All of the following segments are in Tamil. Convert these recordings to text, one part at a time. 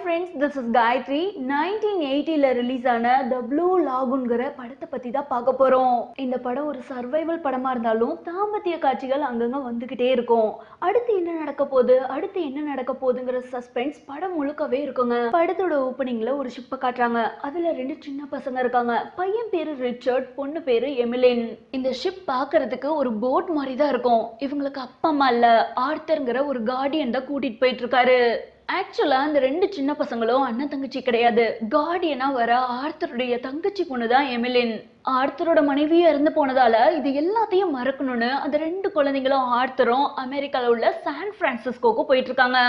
Friends, this is Gayathri. 1980ல ரிலீஸ் ஆன த ப்ளூ லாகுன்கிற படத்தை பத்தி தான் பார்க்க போறோம். இந்த படம் ஒரு சர்வைவல் படமா இருந்தாலும் தாம்பத்திய காட்சிகள் அங்கங்க வந்துகிட்டே இருக்கும். அடுத்து என்ன நடக்க போகுதுங்கிற சஸ்பென்ஸ் படம் முழுக்கவே இருக்குங்க. படத்தோட ஓப்பனிங்ல ஒரு ஷிப்பை காட்டுறாங்க. அதுல 2 சின்ன பசங்க இருக்காங்க. பையன் பேரு ரிச்சர்ட், பொண்ணு பேரு எமிலின். இந்த ஷிப் பாக்குறதுக்கு ஒரு போட் மாதிரி தான் இருக்கும். இவங்களுக்கு அப்பா அம்மா இல்ல, ஆர்த்தர்ங்கிற ஒரு கார்டியன் தான் கூட்டிட்டு போயிட்டு இருக்காரு. ஆக்சுவலா அந்த 2 சின்ன பசங்களும் அண்ணன் தங்கச்சி கிடையாது. கார்டியனா வர ஆர்த்தருடைய தங்கச்சி பொண்ணு தான் எமிலின். ஆர்த்தரோட மனைவியும் இறந்து போனதால இது எல்லாத்தையும் மறக்கணும்னு அந்த 2 குழந்தைங்களும் ஆர்த்தரும் அமெரிக்கால உள்ள சான் பிரான்சிஸ்கோக்கு போயிட்டு இருக்காங்க.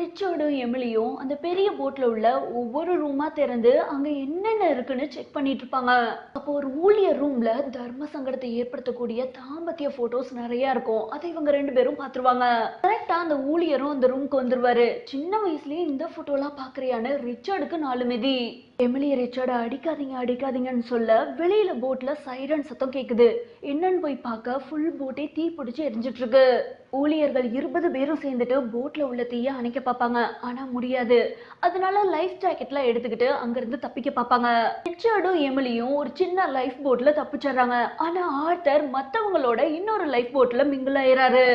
ரிச்சர்டும் எமிலியும் அந்த பெரிய போட்ல உள்ள ஒவ்வொரு ரூமா திறந்து அங்க என்னென்ன இருக்குன்னு செக் பண்ணிட்டு இருப்பாங்க. அப்போ ஒரு ஊழியர் ரூம்ல தர்ம சங்கடத்தை ஏற்படுத்தக்கூடிய தாம்பத்திய போட்டோஸ் நிறைய இருக்கும். அதை இவங்க 2 பேரும் பாத்துருவாங்க. கரெக்டா அந்த ஊழியரும் அந்த ரூம்க்கு வந்துருவாரு. சின்ன வயசுலயே இந்த போட்டோ எல்லாம் பாக்குறியான்னு ரிச்சர்டுக்கு 4 மிதி. எமிலி ரிச்சர்ட அடிக்காதீங்கன்னு சொல்ல வெளியில போட்ல சைரன் சத்தம் கேக்குது. என்னன்னு போய் பார்க்க ஃபுல் போட்டே தீ பிடிச்சு எரிஞ்சிட்டு இருக்கு. ஊழியர்கள் 20 பேரும் சேர்ந்துட்டு போட்ல உள்ள தீய அணைக்க பார்ப்பாங்க. ஆனா முடியாது. அதனால லைஃப் ஜாக்கெட்லாம் எடுத்துக்கிட்டு அங்கிருந்து தப்பிக்க பார்ப்பாங்க. ரிச்சர்டும் எமிலியும் ஒரு சின்ன லைஃப் போட்ல தப்பிச்சிடுறாங்க. ஆனா ஆர்த்தர் மத்தவங்களோட இன்னொரு லைஃப் போட்ல மிங்கிள் ஆயிராரு.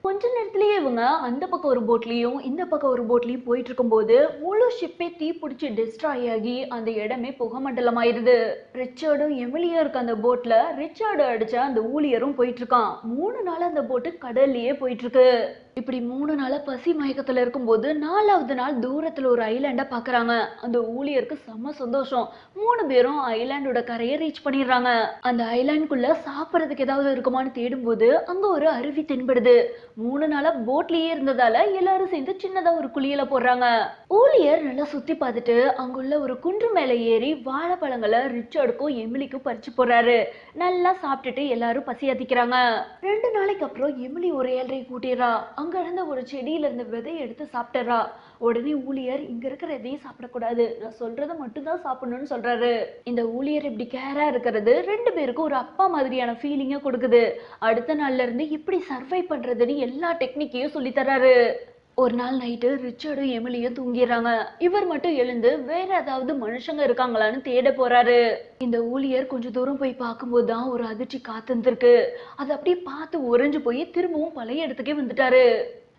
கொஞ்ச நேரத்திலேயே இவங்க அந்த பக்கம் ஒரு போட்லயும் இந்த பக்கம் ஒரு போட்லயும் போயிட்டு இருக்கும் போது முழு ஷிப்பே தீ பிடிச்சி டிஸ்ட்ராய் ஆகி அந்த இடமே புகமண்டலம் ஆயிருது. ரிச்சர்டும் எமிலியும் இருக்க அந்த போட்ல ரிச்சர்டு அடிச்ச அந்த ஊழியரும் போயிட்டு இருக்கான். 3 நாள் அந்த போட்டு கடல்லயே போயிட்டு இருக்கு. இப்படி 3 நாளா பசி மயக்கத்துல இருக்கும்போது 4வது நாள் தூரத்துல ஒரு ஐலாண்ட பாக்குறாங்க. அந்த ஊழியருக்கு செம்ம சந்தோஷம். 3 பேரும் ஐலாண்டோட கரையை ரீச் பண்ணிடுறாங்க. அந்த ஐலாண்டுக்குள்ள சாப்பிடறதுக்கு ஏதாவது இருக்குமான்னு தேடும்போது அங்க ஒரு அருவி தென்படுது. 3 நாளா போட்லயே இருந்ததால எல்லாரும் சேர்ந்து சின்னதா ஒரு குளியல போடுறாங்க. ஊழியர் நல்லா சுத்தி பார்த்துட்டு அங்குள்ள ஒரு குன்று மேல ஏறி வாழைப்பழங்களை ரிச்சர்டுக்கும் எமிலிக்கும் பறிச்சு போடுறாரு. நல்லா சாப்பிட்டுட்டு எல்லாரும் பசியாத்திக்கிறாங்க. 2 நாளைக்கு அப்புறம் எமிலி ஒரு ஏழரை கூட்டிடுறா. அங்க இருந்த ஒரு செடியில இருந்த விதையை எடுத்து சாப்பிட்டுறா. உடனே ஊழியர் இங்க இருக்கிற எதையும் சாப்பிடக்கூடாது, நான் சொல்றதை மட்டும் தான் சாப்பிடணும்னு சொல்றாரு. இந்த ஊழியர் இப்படி கேரா இருக்கிறது 2 பேருக்கும் ஒரு அப்பா மாதிரியான ஃபீலிங்க கொடுக்குது. அடுத்த நாள்ல இருந்து இப்படி சர்வை பண்றதுன்னு எல்லா டெக்னிக்கையும் சொல்லி தர்றாரு. ஒரு நாள் நைட்டு ரிச்சர்டும் எமிலியும் தூங்கிடுறாங்க. இவர் மட்டும் எழுந்து வேற ஏதாவது மனுஷங்க இருக்காங்களான்னு தேட போறாரு. இந்த ஊழியர் கொஞ்சம் தூரம் போய் பார்க்கும்போது தான் ஒரு அதிர்ச்சி காத்திருந்திருக்கு. அதை அப்படியே பார்த்து உறைஞ்சு போய் திரும்பவும் பழைய இடத்துக்கே வந்துட்டாரு.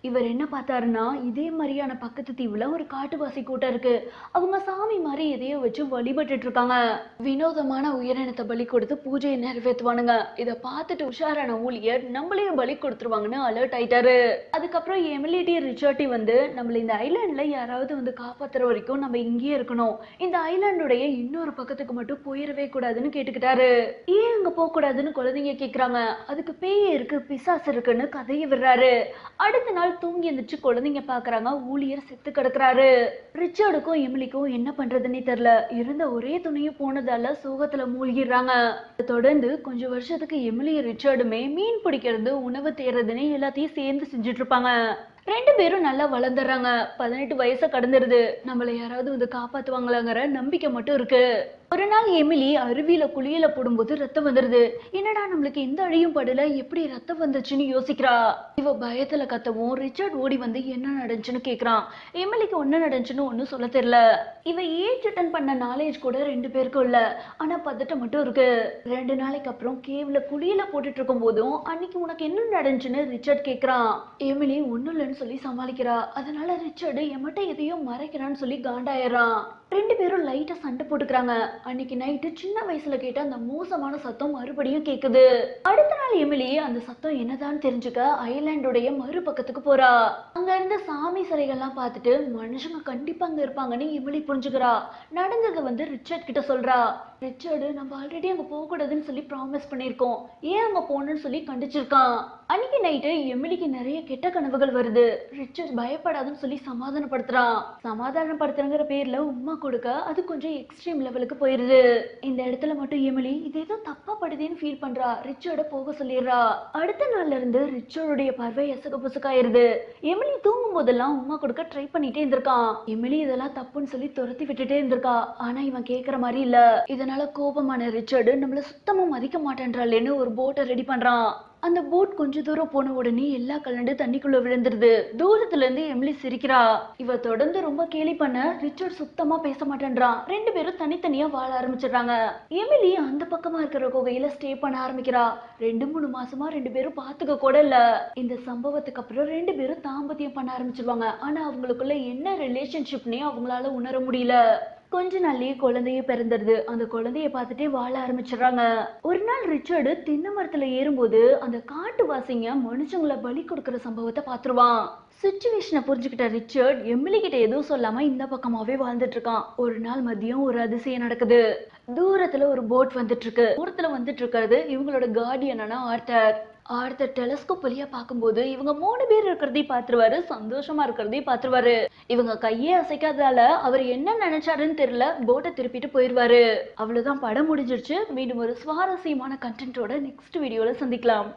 இவர் என்ன பார்த்தாருன்னா, இதே மாதிரியான பக்கத்து தீவுல ஒரு காட்டுவாசி கூட்டம் இருக்கு. அவங்க சாமி மாதிரி எதையோ வச்சு வழிபட்டுட்டு இருக்காங்க. வினோதமான உயிரினத்தை பலி கொடுத்து பூஜையை நிறைவேற்றுவானுங்க. இதை பார்த்துட்டு உஷாரான ஊழியர் நம்மளையும் பலி கொடுத்துருவாங்கன்னு அலர்ட் ஆயிட்டாரு. அதுக்கப்புறம் எமிலிட்டி ரிச்சர்ட்டி வந்து நம்மள இந்த ஐலாண்ட்ல யாராவது வந்து காப்பாத்துற வரைக்கும் நம்ம இங்கேயே இருக்கணும், இந்த ஐலாண்டுடைய இன்னொரு பக்கத்துக்கு மட்டும் போயிடவே கூடாதுன்னு கேட்டுக்கிட்டாரு. ஏன் அங்க போக கூடாதுன்னு குழந்தைங்க கேக்குறாங்க. அதுக்கு பேய் இருக்கு, பிசாசு இருக்குன்னு கதையை விடுறாரு. அடுத்த நாள் தூங்கி எந்திரிச்சு குழந்தைங்க பாக்குறாங்க. ஊழியர் செத்து கிடக்குறாரு. ரிச்சர்டுக்கும் எமிலிக்கும் என்ன பண்றதுன்னே தெரியல. இருந்த ஒரே துணையும் போனதால சோகத்துல மூழ்கிடுறாங்க. தொடர்ந்து கொஞ்சம் வருஷத்துக்கு எமிலியும் ரிச்சர்டுமே மீன் பிடிக்கிறது, உணவு தேடுறதுன்னு எல்லாத்தையும் சேர்ந்து செஞ்சுட்டு இருப்பாங்க. 2 பேரும் நல்லா வளர்ந்துடுறாங்க. 18 வயசை கடந்துருது. நம்மள யாராவது வந்து காப்பாத்துவாங்களாங்கிற நம்பிக்கை மட்டும் இருக்கு. ஒரு நாள் எமிலி அருவியில குளியல போடும்போது ரத்தம் வந்துருது. என்னடா நம்மளுக்கு எந்த அழியும் படல, எப்படி ரத்தம் வந்துச்சுன்னு யோசிக்கிறா. இவ பயத்துல கத்தவும் ரிச்சர்ட் ஓடி வந்து என்ன நடந்துச்சுன்னு கேக்குறான். எமிலிக்கு ஒண்ணு நடந்துச்சுன்னு ஒன்னும் சொல்ல தெரியல. இவ ஏஜ் அட்டன் பண்ண நாலேஜ் கூட 2 பேருக்கும் இல்ல. ஆனா பதட்டம் மட்டும் இருக்கு. 2 நாளைக்கு அப்புறம் கேவ்ல குளியல போட்டுட்டு இருக்கும் போதும் அன்னைக்கு உனக்கு என்ன நடந்துச்சுன்னு ரிச்சர்ட் கேக்குறான். எமிலி ஒண்ணும் இல்லைன்னு சொல்லி சமாளிக்கிறா. அதனால ரிச்சர்டு எமட்ட எதையோ மறைக்கிறான்னு சொல்லி காண்டாயிரான். 2 பேரும் லைட்டா சண்டை போட்டுக்கிறாங்க. அன்னைக்கு நைட்டு சின்ன வயசுல கேட்ட அந்த மோசமான சத்தம் மறுபடியும் கேக்குது. அடுத்த நாள் எமிலி அந்த சத்தம் என்னதான் தெரிஞ்சுக்க ஐலாண்டுடைய மறுபக்கத்துக்கு போறா. அங்க இருந்த சாமி சிலைகள்லாம் பார்த்துட்டு மனுஷங்க கண்டிப்பா அங்க இருப்பாங்கன்னு எமிலி புரிஞ்சுக்கிறா. நடந்ததை வந்து ரிச்சர்ட் கிட்ட சொல்றா. ரிச்சர்டு நம்ம ஆல்ரெடி அங்க போக கூடாதுன்னு சொல்லி ப்ராமிஸ் பண்ணிருக்கோம், ஏன் அங்க போகணும்னு சொல்லி கண்டிச்சிருக்கான். அன்னைக்கு நைட்டு எமிலிக்கு நிறைய கெட்ட கனவுகள் வருது. ரிச்சர்ட் பயப்படாதுன்னு சொல்லி சமாதானப்படுத்துறங்கிற பேர்ல உம்மா கொடுக்க அது கொஞ்சம் எக்ஸ்ட்ரீம் லெவலுக்கு போயிருது. இந்த இடத்துல மட்டும் எமிலி இது ஏதோ தப்பா படுதேன்னு ஃபீல் பண்றா. ரிச்சர்ட போக சொல்லிடுறா. அடுத்த நாள்ல இருந்து ரிச்சர்டுடைய பார்வை எசக புசக்காயிருது. எமிலி தூங்கும் போதெல்லாம் உம்மா கொடுக்க ட்ரை பண்ணிட்டே இருந்திருக்கான். எமிலி இதெல்லாம் தப்புன்னு சொல்லி துரத்தி விட்டுட்டே இருந்திருக்கா. ஆனா இவன் கேக்குற மாதிரி இல்ல. இதனால கோபமான ரிச்சர்டு நம்மள சுத்தமா மதிக்க மாட்டேன்றாளேன்னு ஒரு போட்டை ரெடி பண்றான். அந்த போட் கொஞ்ச தூரம் போன உடனே எல்லா கலண்டு தண்ணிக்குள்ள விழுந்துருது. தூரத்துல இருந்து எமிலி சிரிக்கிறா. இவ தொடர்ந்து ரொம்ப கேலி பண்ண ரிச்சர்ட் சுத்தமா பேச மாட்டேன்றான். ரெண்டு பேரும் தனித்தனியா வாழ ஆரம்பிச்சிடுறாங்க. எமிலி அந்த பக்கமா இருக்கிற குகையில ஸ்டே பண்ண ஆரம்பிக்கிறா. 2-3 மாசமா ரெண்டு பேரும் பாத்துக்க கூட இல்ல. இந்த சம்பவத்துக்கு அப்புறம் ரெண்டு பேரும் தாம்பத்தியம் பண்ண ஆரம்பிச்சிருவாங்க. ஆனா அவங்களுக்குள்ள என்ன ரிலேஷன்ஷிப்னே அவங்களால உணர முடியல. கொஞ்ச நாள்லயே குழந்தைய பிறந்துருது. அந்த குழந்தைய பார்த்துட்டே வாழ ஆரம்பிச்சிடுறாங்க. ஒரு நாள் ரிச்சர்டு தென்னை மரத்துல ஏறும்போது அந்த காட்டுவாசிங்க மனுஷங்களை பலி கொடுக்கிற சம்பவத்தை பார்த்துருவான். சுச்சுவேஷனை புரிஞ்சுக்கிட்ட ரிச்சர்ட் எமிலி கிட்ட எதுவும் சொல்லாம இந்த பக்கமாவே வாழ்ந்துட்டு இருக்கான். ஒரு நாள் மதியம் ஒரு அதிசயம் நடக்குது. தூரத்துல ஒரு போட் வந்துட்டு இருக்கு. தூரத்துல வந்துட்டு இருக்கிறது இவங்களோட கார்டியனான ஆர்த்தர். ஆர்த்தர் டெலஸ்கோப் வழியா பார்க்கும்போது இவங்க 3 பேர் இருக்கிறதையும் பார்த்துருவாரு. சந்தோஷமா இருக்கிறதையும் பார்த்துருவாரு. இவங்க கையே அசைக்காததால அவர் என்ன நினைச்சாருன்னு தெரியல. போட்டை திருப்பிட்டு போயிருவாரு. அவ்வளவுதான், படம் முடிஞ்சிருச்சு. மீண்டும் ஒரு சுவாரஸ்யமான கண்டென்ட்டோட நெக்ஸ்ட் வீடியோல சந்திக்கலாம்.